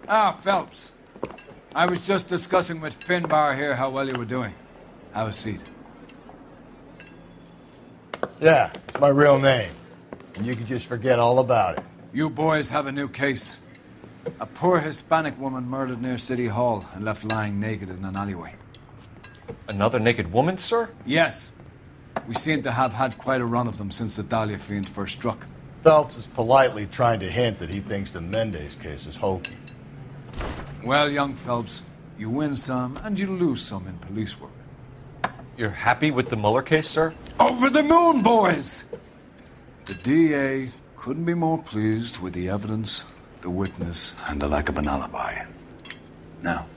Ah, Phelps. I was just discussing with Finbar here how well you were doing. Have a seat. Yeah, it's my real name. And you can just forget all about it. You boys have a new case. A poor Hispanic woman murdered near City Hall and left lying naked in an alleyway. Another naked woman, sir? Yes. We seem to have had quite a run of them since the Dahlia fiend first struck. Phelps is politely trying to hint that he thinks the Mendez case is hokey. Well, young Phelps, you win some and you lose some in police work. You're happy with the Mueller case, sir? Over the moon, boys! The DA couldn't be more pleased with the evidence, the witness, and the lack of an alibi. Now,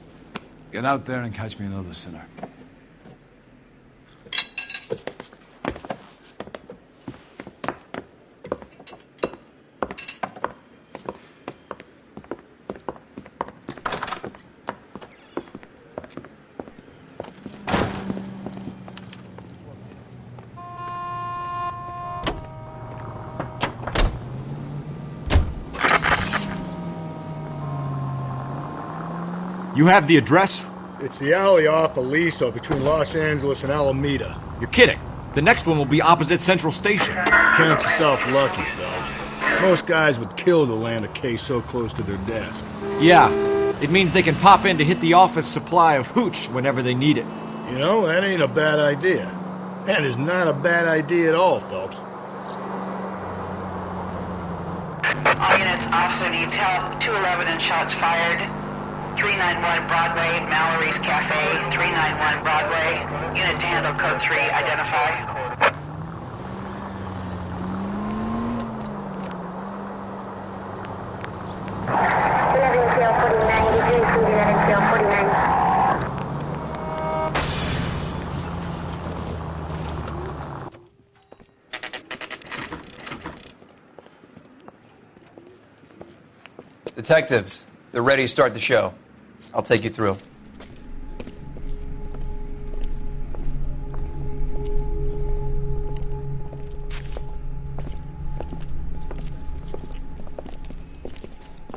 get out there and catch me another sinner. You have the address? It's the alley off Aliso between Los Angeles and Alameda. You're kidding. The next one will be opposite Central Station. Count yourself lucky, Phelps. Most guys would kill to land a case so close to their desk. Yeah, it means they can pop in to hit the office supply of hooch whenever they need it. You know, that ain't a bad idea. That is not a bad idea at all, Phelps. All units, officer needs help. 211 and shots fired. 391 Broadway, Mallory's Cafe, 391 Broadway. Unit to handle code 3, identify. Detectives, they're ready to start the show. I'll take you through.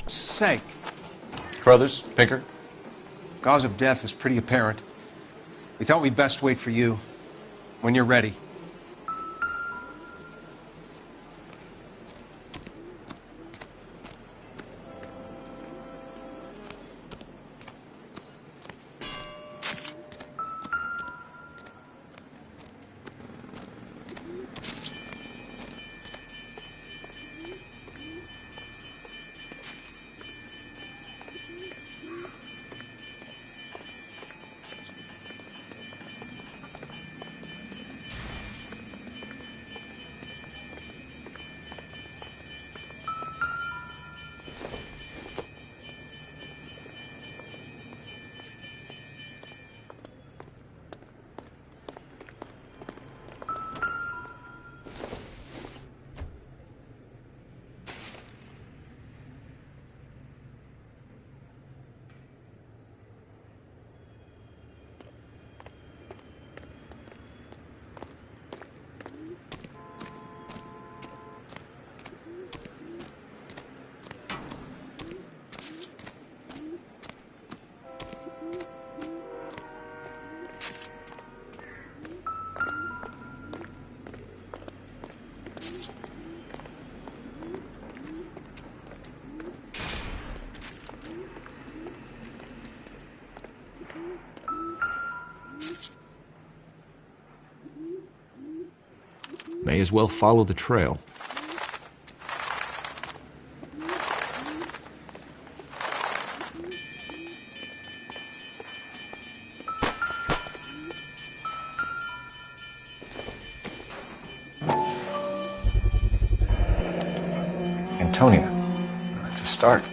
Sake. Crothers, Pinker. Cause of death is pretty apparent. We thought we'd best wait for you. When you're ready. May as well follow the trail. Antonia. That's a start.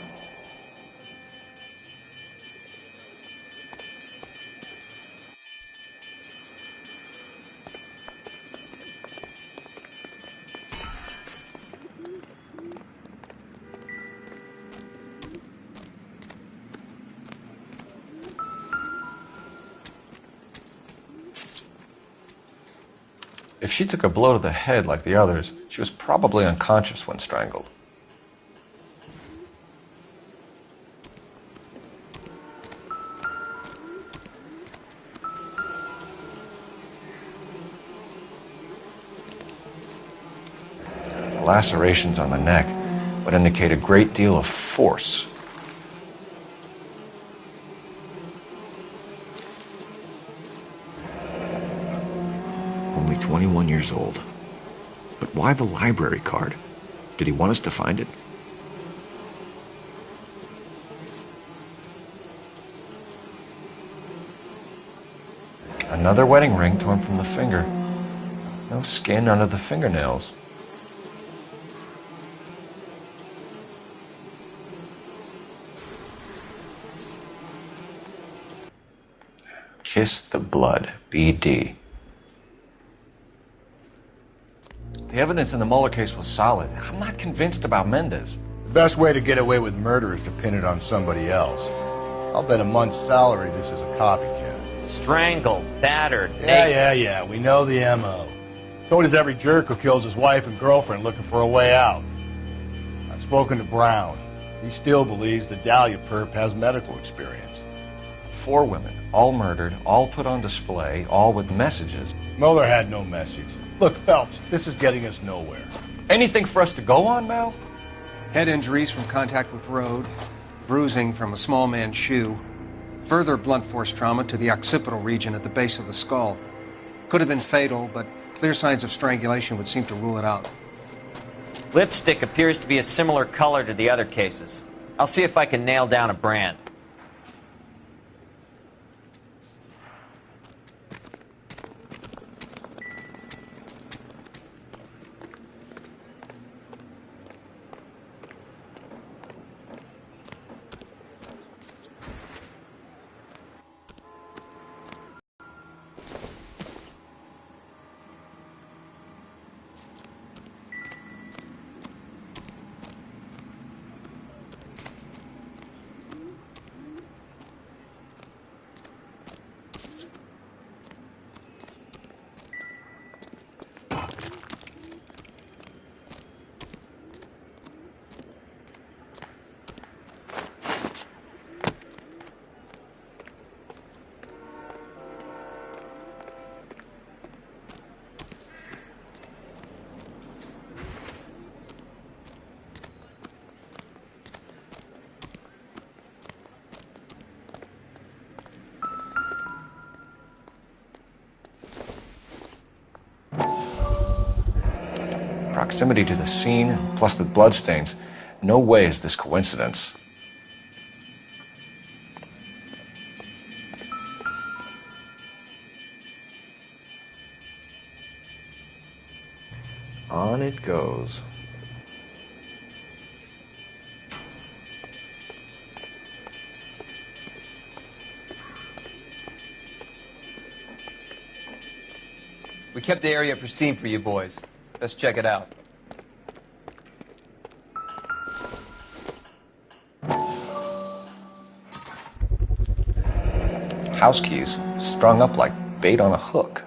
If she took a blow to the head like the others, she was probably unconscious when strangled. lacerations on the neck would indicate a great deal of force. Only 21 years old. But why the library card? Did he want us to find it? Another wedding ring torn from the finger. No skin under the fingernails. Kiss the blood, BD. The evidence in the Mueller case was solid. I'm not convinced about Mendez. The best way to get away with murder is to pin it on somebody else. I'll bet a month's salary this is a copycat. Strangled, battered, Yeah, we know the M.O. So does every jerk who kills his wife and girlfriend looking for a way out. I've spoken to Brown. He still believes the Dahlia perp has medical experience. 4 women, all murdered, all put on display, all with messages. Mueller had no message. Look, Phelps, this is getting us nowhere. Anything for us to go on, Mal? Head injuries from contact with road, bruising from a small man's shoe, further blunt force trauma to the occipital region at the base of the skull. Could have been fatal, but clear signs of strangulation would seem to rule it out. Lipstick appears to be a similar color to the other cases. I'll see if I can nail down a brand. Proximity to the scene, plus the bloodstains. No way is this coincidence. On it goes. We kept the area pristine for you boys. Let's check it out. House keys strung up like bait on a hook.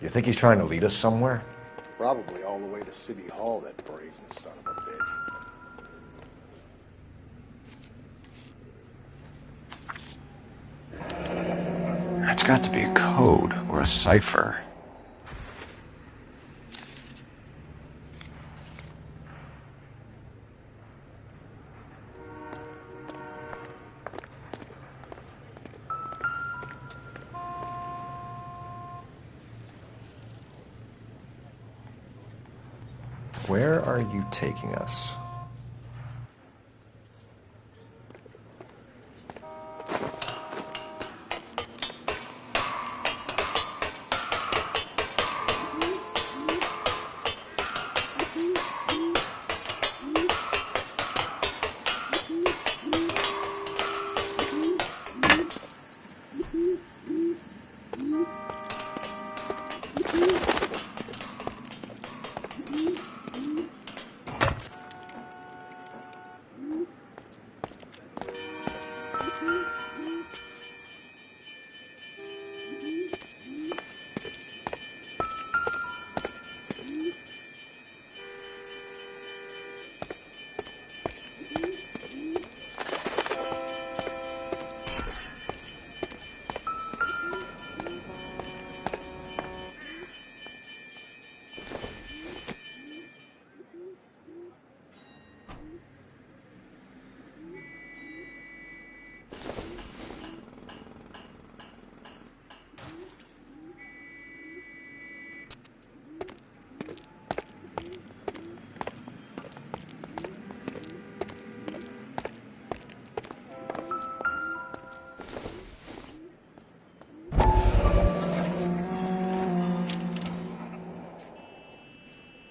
You think he's trying to lead us somewhere? Probably all the way to City Hall, that brazen son of a bitch. That's got to be a code or a cipher. Where are you taking us?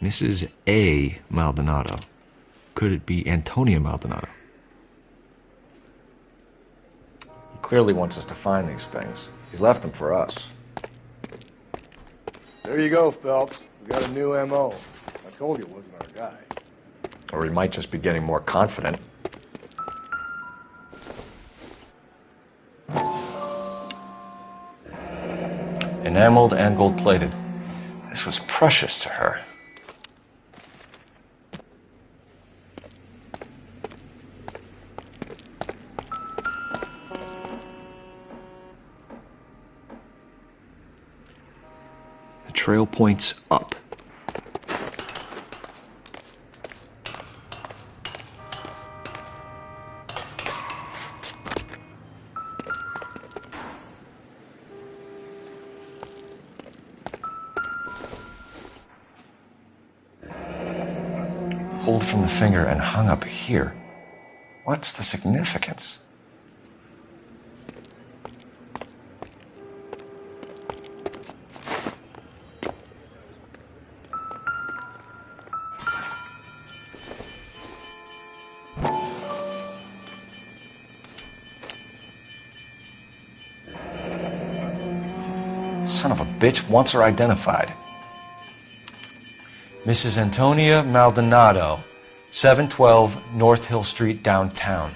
Mrs. A. Maldonado. Could it be Antonia Maldonado? He clearly wants us to find these things. He's left them for us. There you go, Phelps. We got a new M.O. I told you it wasn't our guy. Or he might just be getting more confident. Enameled and gold-plated. This was precious to her. The trail points up. Pulled from the finger and hung up here. What's the significance? Son of a bitch wants her identified. Mrs. Antonia Maldonado, 712 North Hill Street, downtown.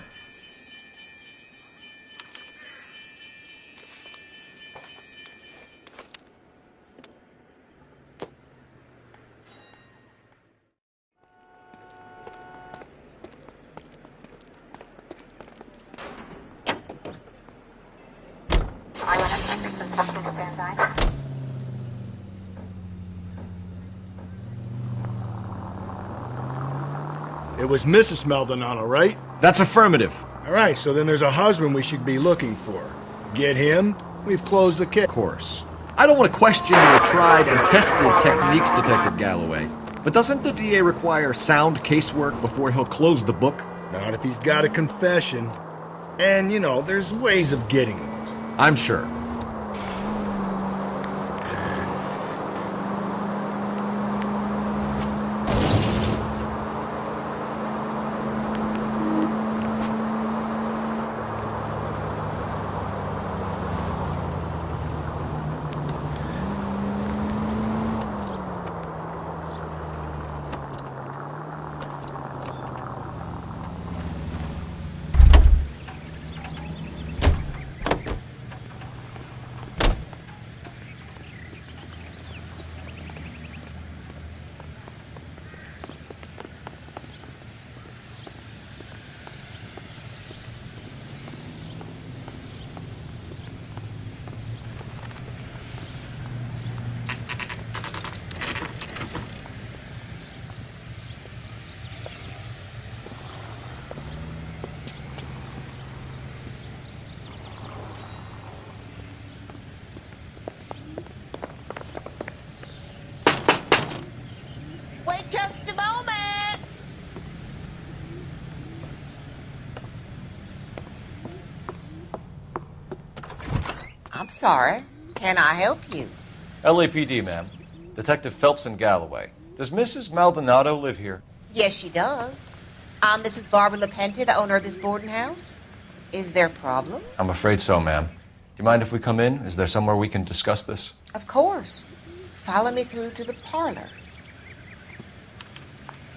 It was Mrs. Maldonado, right? That's affirmative. All right, so then there's a husband we should be looking for. Get him, we've closed the case. Of course. I don't want to question your tried and tested techniques, Detective Galloway. But doesn't the DA require sound casework before he'll close the book? Not if he's got a confession. And, you know, there's ways of getting those. I'm sure. Wait just a moment. I'm sorry. Can I help you? LAPD, ma'am. Detective Phelps and Galloway. Does Mrs. Maldonado live here? Yes, she does. I'm Mrs. Barbara LaPente, the owner of this boarding house. Is there a problem? I'm afraid so, ma'am. Do you mind if we come in? Is there somewhere we can discuss this? Of course. Follow me through to the parlor.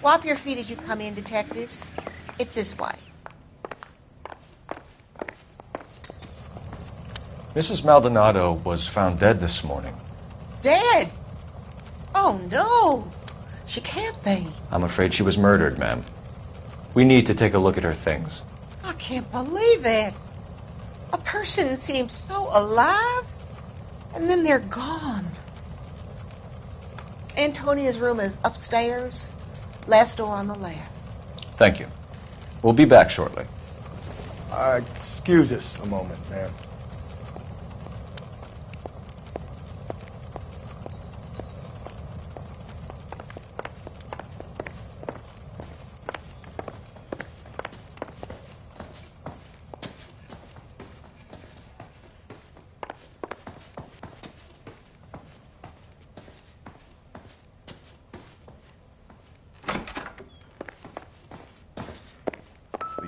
Wipe your feet as you come in, detectives. It's this way. Mrs. Maldonado was found dead this morning. Dead? Oh, no. She can't be. I'm afraid she was murdered, ma'am. We need to take a look at her things. I can't believe it. A person seems so alive, and then they're gone. Antonia's room is upstairs, last door on the left. Thank you. We'll be back shortly. Excuse us a moment, ma'am.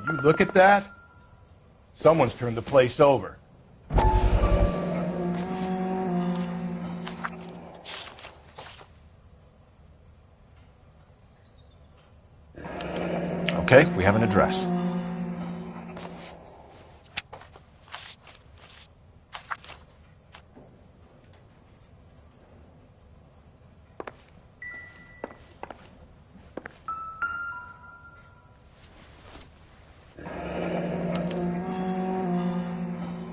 You look at that? Someone's turned the place over. Okay, we have an address.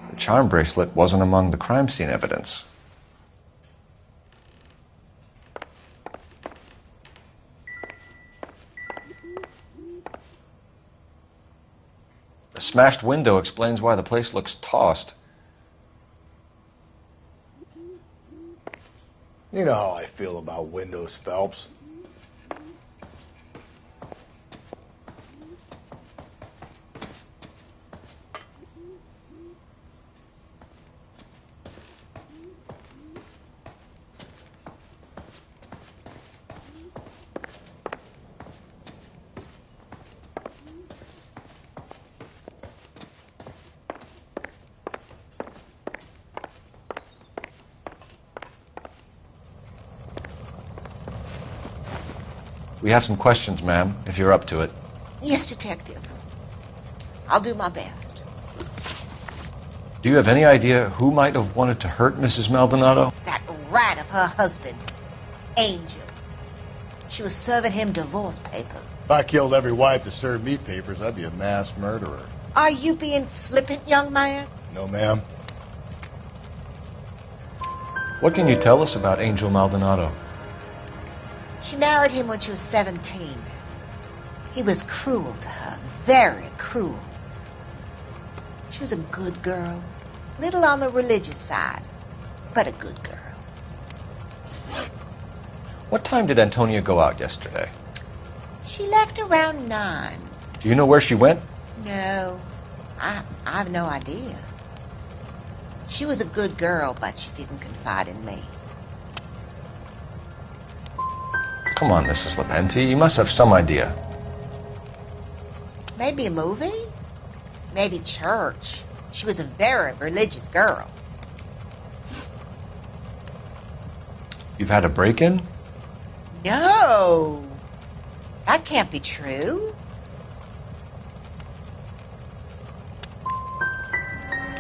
The charm bracelet wasn't among the crime scene evidence. The smashed window explains why the place looks tossed. You know how I feel about windows, Phelps. We have some questions, ma'am, if you're up to it. Yes, Detective. I'll do my best. Do you have any idea who might have wanted to hurt Mrs. Maldonado? That rat of her husband, Angel. She was serving him divorce papers. If I killed every wife to serve me papers, I'd be a mass murderer. Are you being flippant, young man? No, ma'am. What can you tell us about Angel Maldonado? She married him when she was 17. He was cruel to her, very cruel. She was a good girl, little on the religious side, but a good girl. What time did Antonia go out yesterday? She left around 9. Do you know where she went? No, I've no idea. She was a good girl, but she didn't confide in me. Come on, Mrs. Lepenti, you must have some idea. Maybe a movie? Maybe church. She was a very religious girl. You've had a break-in? No! That can't be true.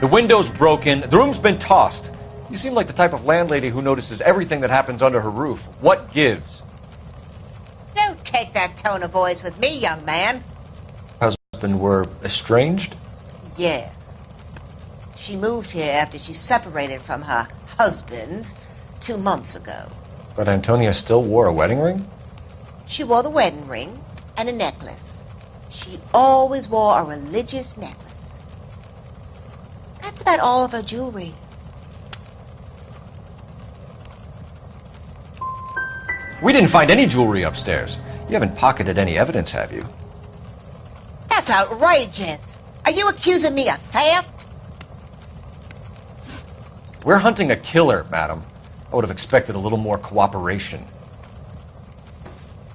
The window's broken, the room's been tossed. You seem like the type of landlady who notices everything that happens under her roof. What gives? Don't take that tone of voice with me, young man. Husband were estranged? Yes. She moved here after she separated from her husband 2 months ago. But Antonia still wore a wedding ring? She wore the wedding ring and a necklace. She always wore a religious necklace. That's about all of her jewelry. We didn't find any jewelry upstairs. You haven't pocketed any evidence, have you? That's outrageous. Are you accusing me of theft? We're hunting a killer, madam. I would have expected a little more cooperation.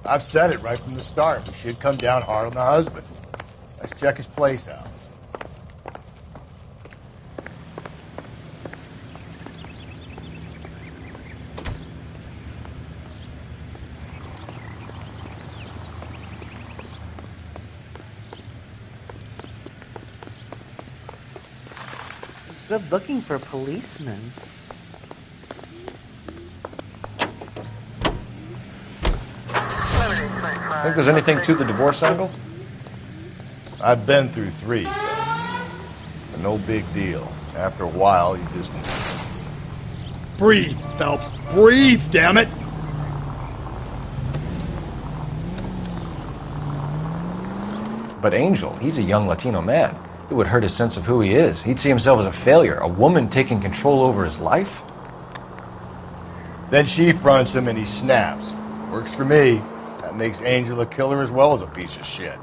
I've said it right from the start. We should come down hard on the husband. Let's check his place out. Good looking for a policeman. Think there's anything to the divorce angle? I've been through 3. But no big deal. After a while, you just... Breathe, Phelps. Breathe, damn it! But Angel, he's a young Latino man. It would hurt his sense of who he is. He'd see himself as a failure, a woman taking control over his life. Then she fronts him and he snaps. Works for me. That makes Angel a killer as well as a piece of shit.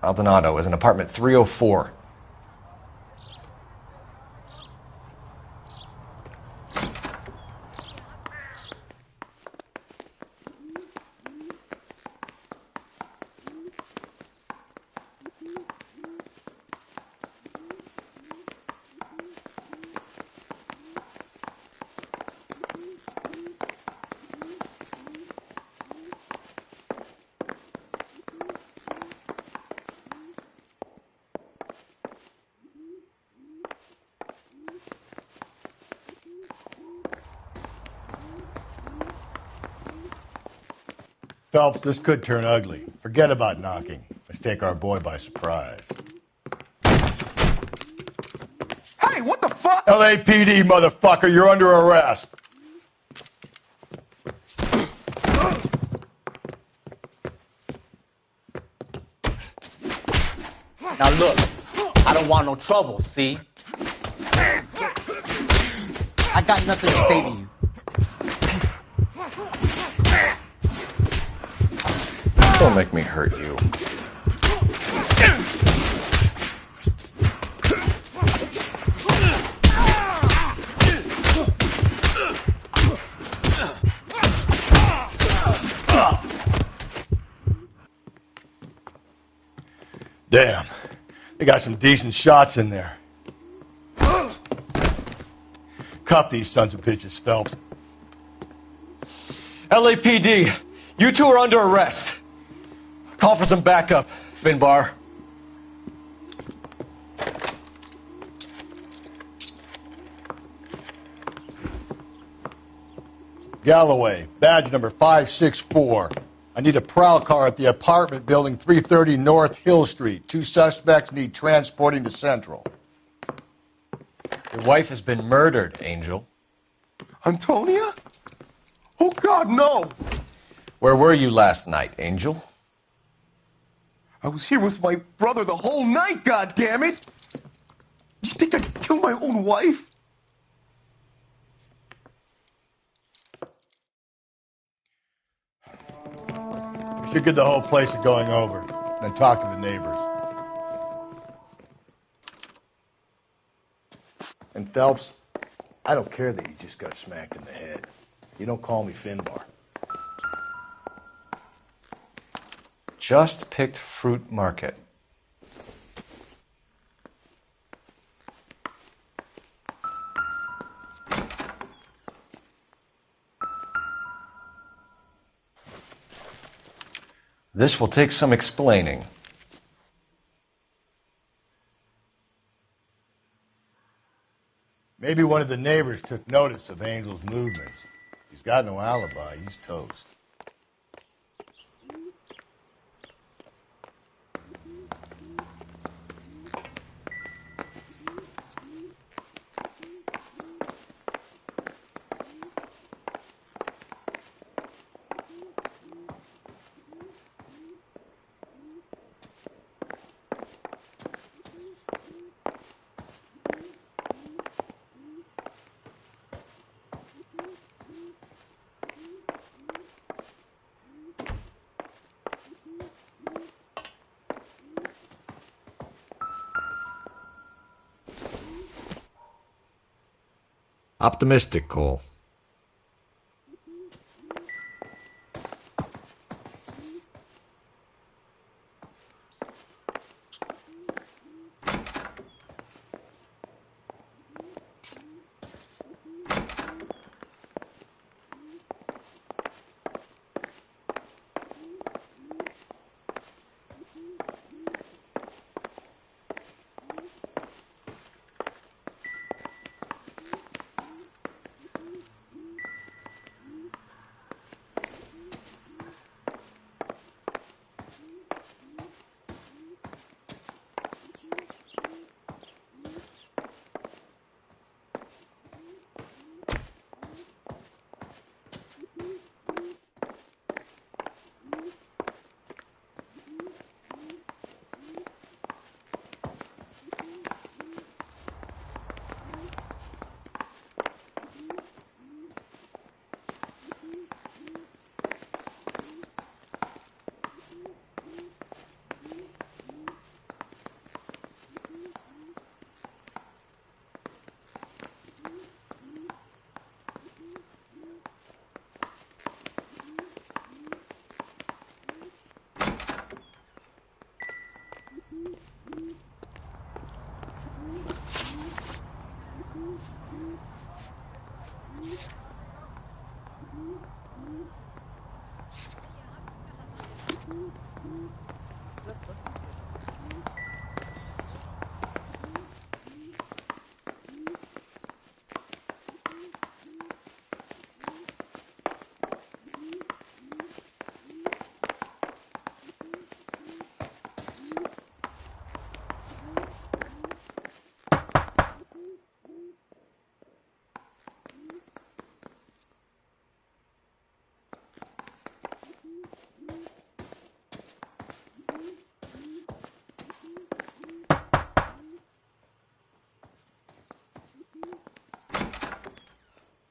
Maldonado is in apartment 304. Phelps, this could turn ugly. Forget about knocking. Let's take our boy by surprise. Hey, what the fuck? LAPD, motherfucker, you're under arrest. Now look, I don't want no trouble, see? I got nothing to say to you. Don't make me hurt you. Damn, they got some decent shots in there. Cuff these sons of bitches, Phelps. LAPD, you two are under arrest. Call for some backup, Finbar. Galloway, badge number 564. I need a prowl car at the apartment building 330 North Hill Street. 2 suspects need transporting to Central. Your wife has been murdered, Angel. Antonia? Oh, God, no! Where were you last night, Angel? I was here with my brother the whole night, goddammit! You think I'd kill my own wife? We should get the whole place going over, then talk to the neighbors. And Phelps, I don't care that you just got smacked in the head. You don't call me Finbar. Just picked Fruit Market. This will take some explaining. Maybe one of the neighbors took notice of Angel's movements. He's got no alibi. He's toast. Optimistic, Cole.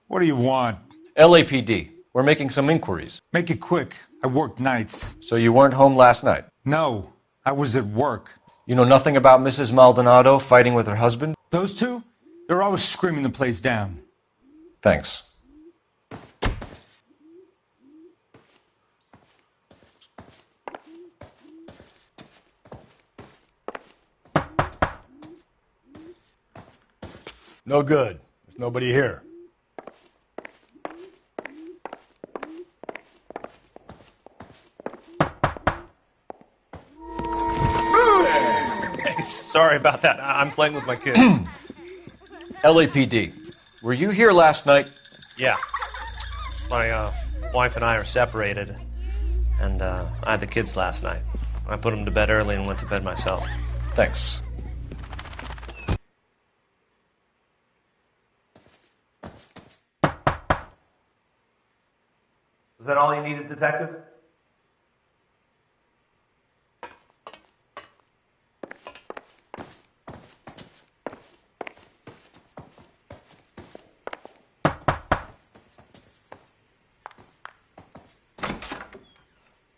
What do you want? LAPD. We're making some inquiries. Make it quick. I work nights. So you weren't home last night? No, I was at work. You know nothing about Mrs. Maldonado fighting with her husband? Those two? They're always screaming the place down. Thanks. No good. There's nobody here. Hey, sorry about that. I'm playing with my kids. LAPD. Were you here last night? Yeah. My wife and I are separated, and I had the kids last night. I put them to bed early and went to bed myself. Thanks. Is that all you needed, Detective?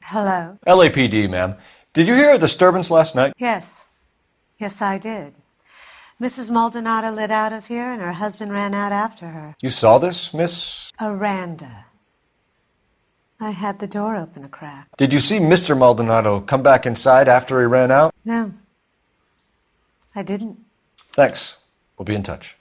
Hello? LAPD, ma'am. Did you hear a disturbance last night? Yes. Yes, I did. Mrs. Maldonado lit out of here, and her husband ran out after her. You saw this, Miss? Aranda. I had the door open a crack. Did you see Mr. Maldonado come back inside after he ran out? No. I didn't. Thanks. We'll be in touch.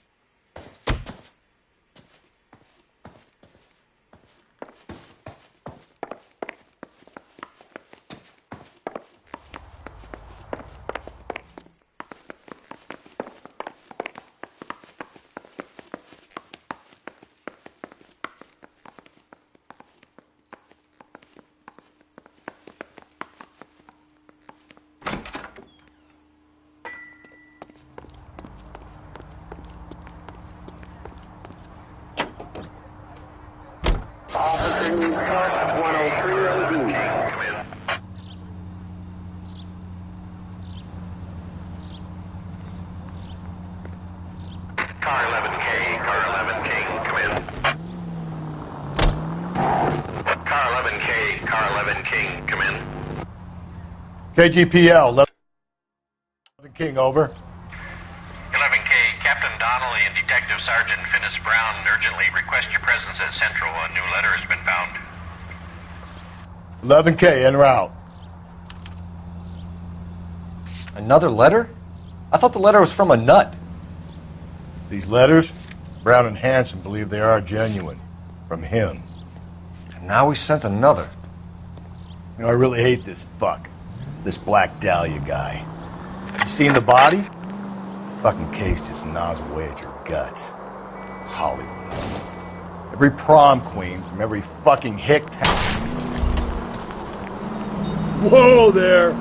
KGPL, 11 King, over. 11K, Captain Donnelly and Detective Sergeant Finis Brown urgently request your presence at Central. A new letter has been found. 11K, en route. Another letter? I thought the letter was from a nut. These letters, Brown and Hanson believe they are genuine. From him. And now we sent another. You know, I really hate this fuck. This Black Dahlia guy. You seen the body? Fucking case just gnaws away at your guts. Hollywood. Every prom queen from every fucking hick town. Whoa there!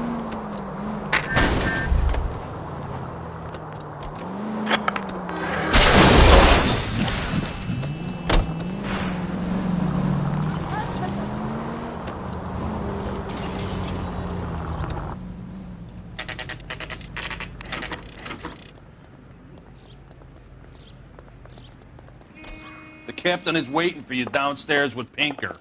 The captain is waiting for you downstairs with Pinker.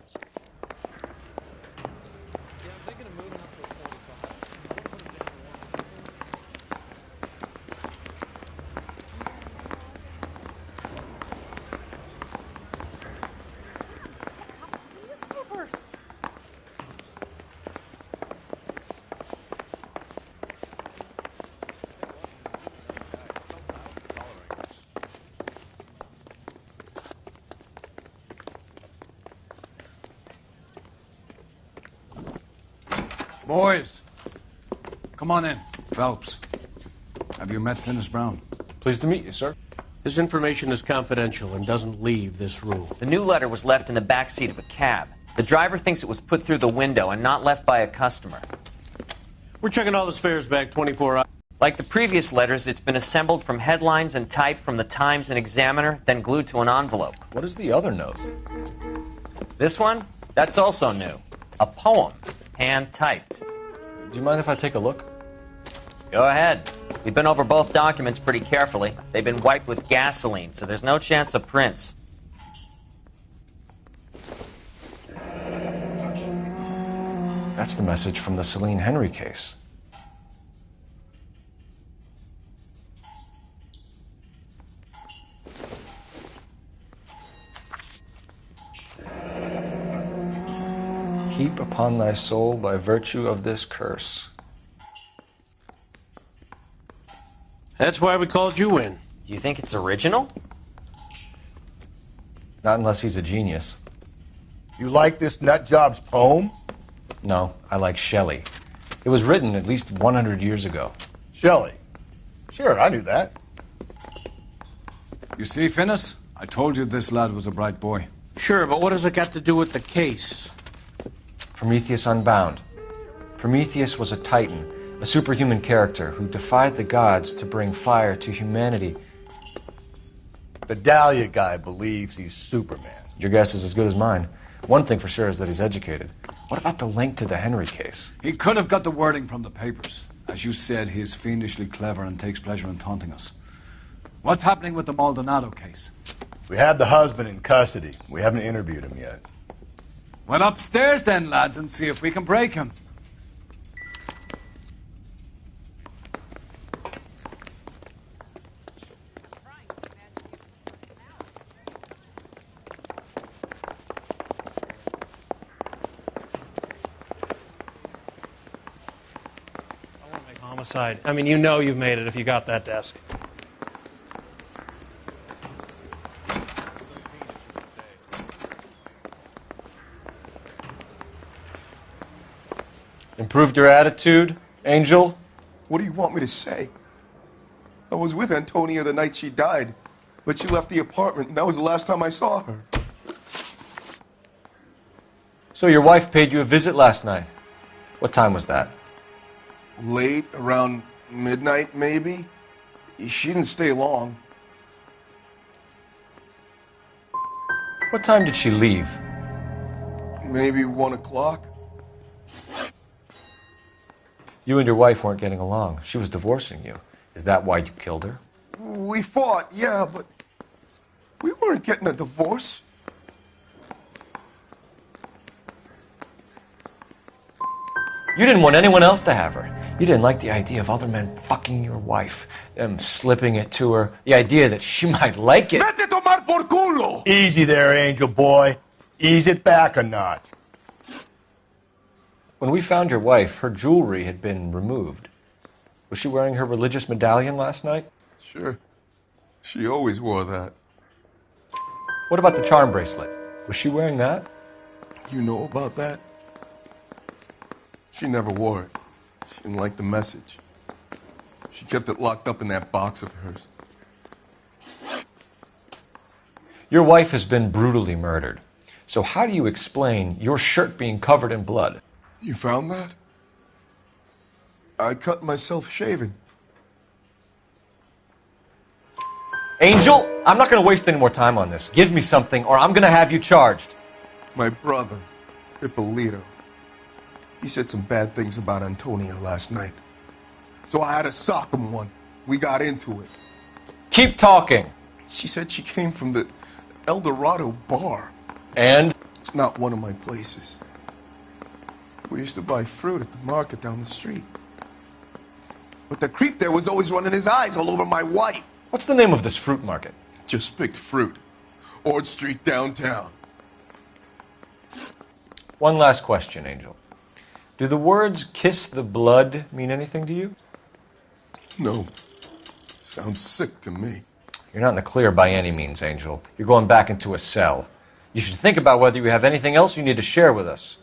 Boys, come on in. Phelps, have you met Finis Brown? Pleased to meet you, sir. This information is confidential and doesn't leave this room. The new letter was left in the back seat of a cab. The driver thinks it was put through the window and not left by a customer. We're checking all this fares back 24 hours. Like the previous letters, it's been assembled from headlines and typed from the Times and Examiner, then glued to an envelope. What is the other note? This one? That's also new. A poem, hand-typed. Do you mind if I take a look? Go ahead. We've been over both documents pretty carefully. They've been wiped with gasoline, so there's no chance of prints. That's the message from the Celine Henry case. Heap upon thy soul by virtue of this curse. That's why we called you in. Do you think it's original? Not unless he's a genius. You like this nutjob's poem? No, I like Shelley. It was written at least 100 years ago. Shelley? Sure, I knew that. You see, Finis? I told you this lad was a bright boy. Sure, but what has it got to do with the case? Prometheus Unbound. Prometheus was a titan, a superhuman character who defied the gods to bring fire to humanity. The Dahlia guy believes he's Superman. Your guess is as good as mine. One thing for sure is that he's educated. What about the link to the Henry case? He could have got the wording from the papers. As you said, he is fiendishly clever and takes pleasure in taunting us. What's happening with the Maldonado case? We have the husband in custody. We haven't interviewed him yet. Well, upstairs then, lads, and see if we can break him. Homicide. I mean, you know you've made it if you got that desk. Improved your attitude, Angel? What do you want me to say? I was with Antonia the night she died, but she left the apartment, and that was the last time I saw her. So your wife paid you a visit last night. What time was that? Late, around midnight, maybe? She didn't stay long. What time did she leave? Maybe 1 o'clock. You and your wife weren't getting along. She was divorcing you. Is that why you killed her? We fought, yeah, but we weren't getting a divorce. You didn't want anyone else to have her. You didn't like the idea of other men fucking your wife, them slipping it to her, the idea that she might like it. Vete tomar por culo! Easy there, Angel boy. Ease it back a notch. When we found your wife, her jewelry had been removed. Was she wearing her religious medallion last night? Sure. She always wore that. What about the charm bracelet? Was she wearing that? You know about that? She never wore it. She didn't like the message. She kept it locked up in that box of hers. Your wife has been brutally murdered. So how do you explain your shirt being covered in blood? You found that? I cut myself shaving. Angel, I'm not going to waste any more time on this. Give me something or I'm going to have you charged. My brother, Ippolito, he said some bad things about Antonio last night. So I had to sock him one. We got into it. Keep talking. She said she came from the El Dorado bar. And? It's not one of my places. We used to buy fruit at the market down the street. But the creep there was always running his eyes all over my wife. What's the name of this fruit market? Just picked fruit. Ord Street downtown. One last question, Angel. Do the words kiss the blood mean anything to you? No. Sounds sick to me. You're not in the clear by any means, Angel. You're going back into a cell. You should think about whether you have anything else you need to share with us.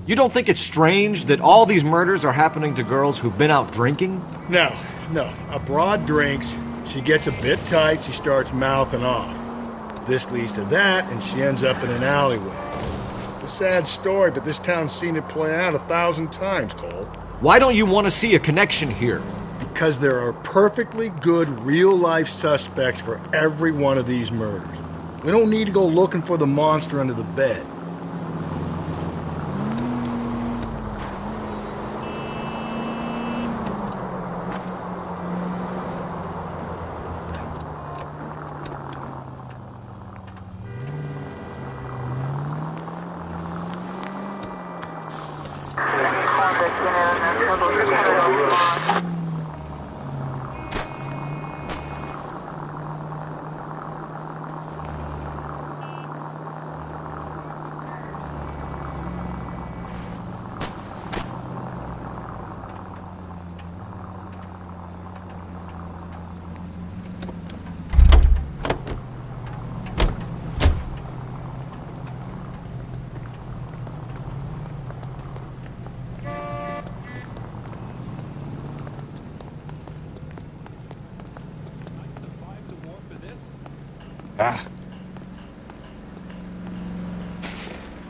You don't think it's strange that all these murders are happening to girls who've been out drinking? No. A broad drinks, she gets a bit tight, she starts mouthing off. This leads to that, and she ends up in an alleyway. It's a sad story, but this town's seen it play out 1,000 times, Cole. Why don't you want to see a connection here? Because there are perfectly good real-life suspects for every one of these murders. We don't need to go looking for the monster under the bed.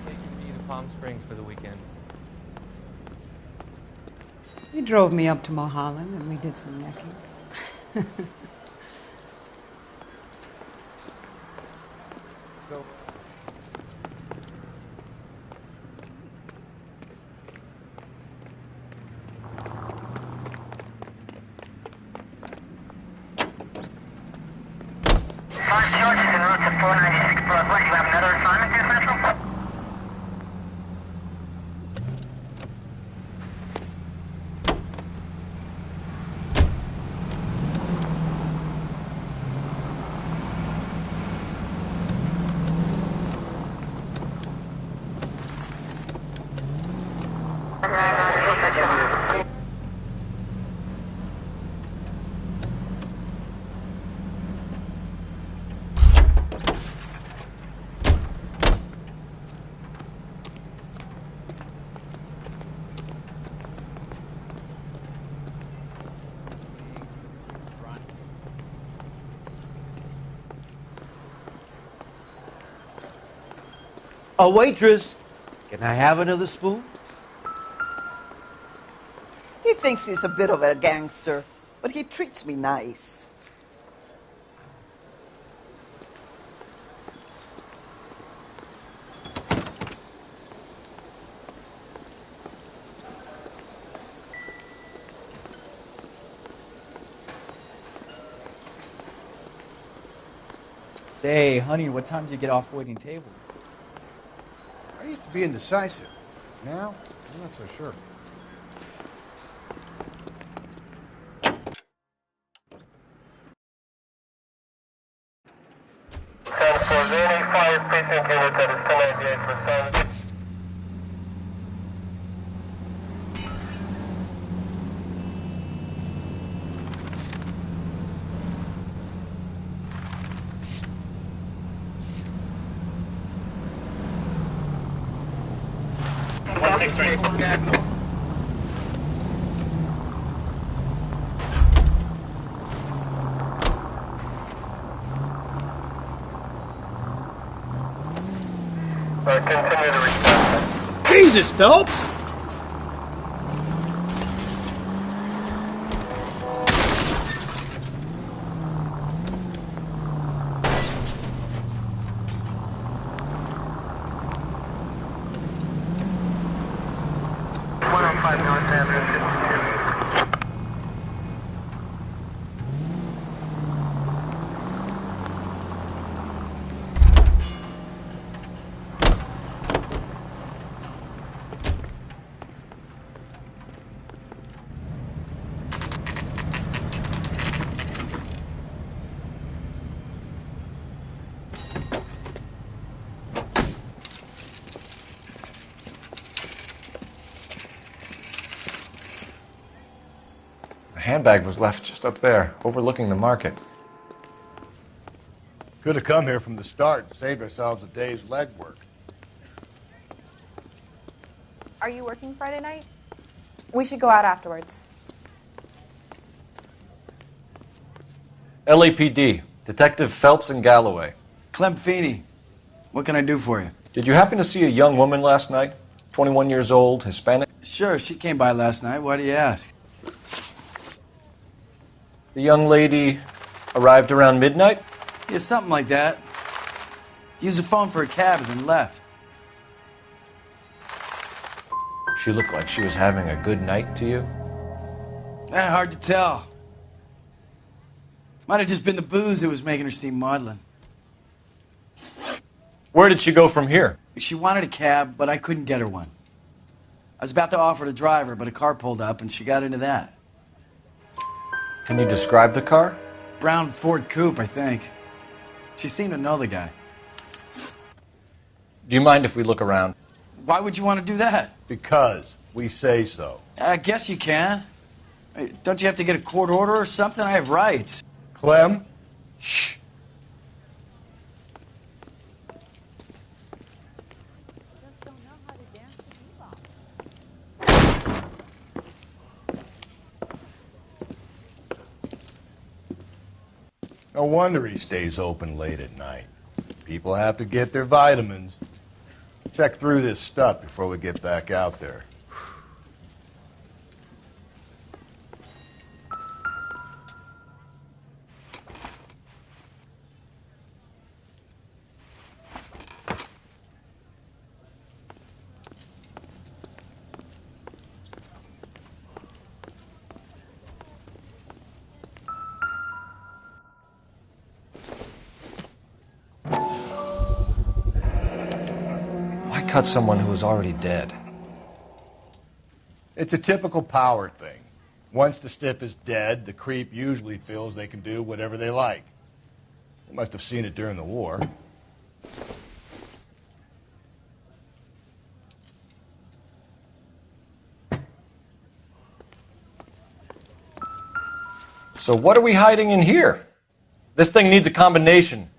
Taking me to Palm Springs for the weekend. He drove me up to Mulholland and we did some necking. So, George is en route to 496 Broadway. You have another assignment there, Central? A waitress, can I have another spoon? He thinks he's a bit of a gangster, but he treats me nice. Say, honey, what time do you get off waiting tables? I used to be indecisive. Now, I'm not so sure. Jesus, Phelps! The handbag was left just up there, overlooking the market. Could have come here from the start and saved ourselves a day's legwork. Are are you working Friday night? We should go out afterwards. LAPD, Detective Phelps and Galloway. Clem Feeney, what can I do for you? Did you happen to see a young woman last night? 21 years old, Hispanic? Sure, she came by last night. Why do you ask? The young lady arrived around midnight? Yeah, something like that. Used the phone for a cab and then left. She looked like she was having a good night to you? Hard to tell. Might have just been the booze that was making her seem maudlin. Where did she go from here? She wanted a cab, but I couldn't get her one. I was about to offer to drive her, but a car pulled up and she got into that. Can you describe the car? Brown Ford Coupe, I think. She seemed to know the guy. Do you mind if we look around? Why would you want to do that? Because we say so. I guess you can. Don't you have to get a court order or something? I have rights. Clem? Shh. No wonder he stays open late at night. People have to get their vitamins. Check through this stuff before we get back out there. Cut someone who was already dead. It's a typical power thing. Once the stiff is dead, the creep usually feels they can do whatever they like. They must have seen it during the war. So what are we hiding in here? This thing needs a combination.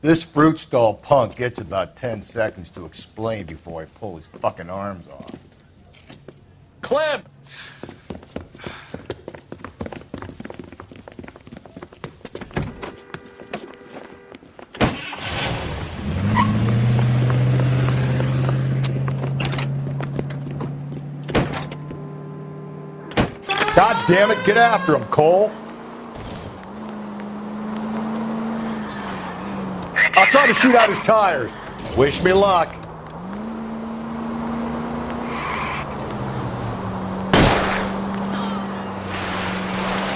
This fruit stall punk gets about 10 seconds to explain before I pull his fucking arms off. Clem! God damn it, get after him, Cole! I'll try to shoot out his tires. Wish me luck.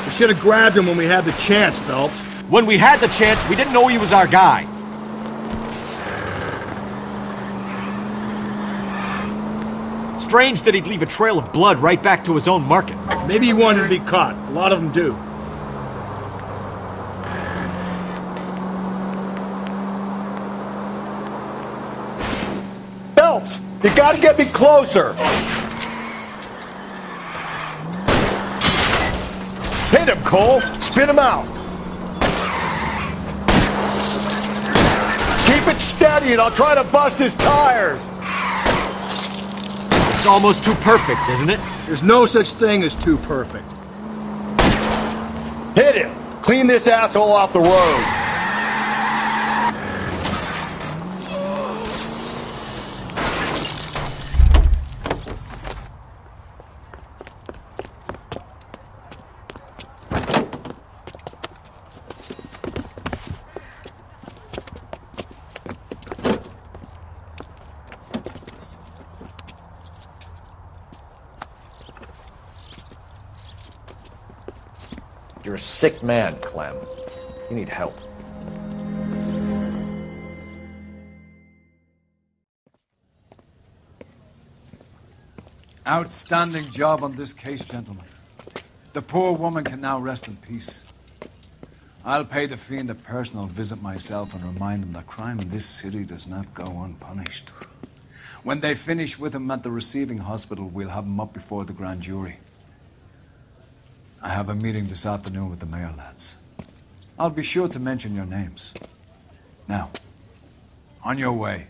We should have grabbed him when we had the chance, Phelps. When we had the chance, we didn't know he was our guy. Strange that he'd leave a trail of blood right back to his own market. Maybe he wanted to be caught. A lot of them do. Phelps! You gotta get me closer! Hit him, Cole! Spin him out! Keep it steady and I'll try to bust his tires! It's almost too perfect, isn't it? There's no such thing as too perfect. Hit him! Clean this asshole off the road! You're a sick man, Clem. You need help. Outstanding job on this case, gentlemen. The poor woman can now rest in peace. I'll pay the fiend a personal visit myself and remind him that crime in this city does not go unpunished. When they finish with him at the receiving hospital, we'll have him up before the grand jury. I have a meeting this afternoon with the mayor lads. I'll be sure to mention your names. Now, on your way.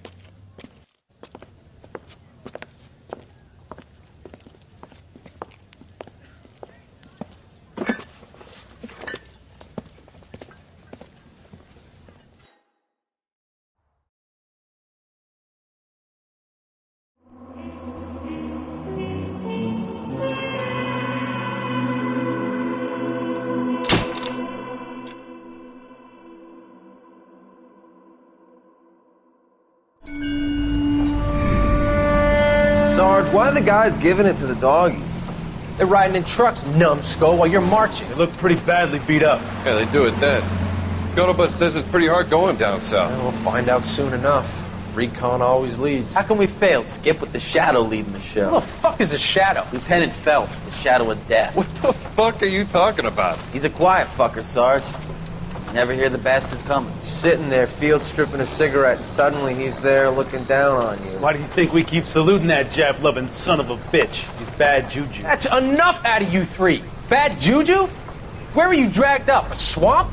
Sarge, why are the guys giving it to the doggies? They're riding in trucks, numbskull, while you're marching. They look pretty badly beat up. Yeah, they do at that. Scuttlebutt says it's pretty hard going down south. Yeah, we'll find out soon enough. Recon always leads. How can we fail, Skip, with the Shadow leading the show? Who the fuck is the Shadow? Lieutenant Phelps, the Shadow of Death. What the fuck are you talking about? He's a quiet fucker, Sarge. You never hear the bastard coming. You're sitting there, field stripping a cigarette, and suddenly he's there looking down on you. Why do you think we keep saluting that Jap-loving son of a bitch? He's bad juju. That's enough out of you three. Bad juju? Where were you dragged up? A swamp?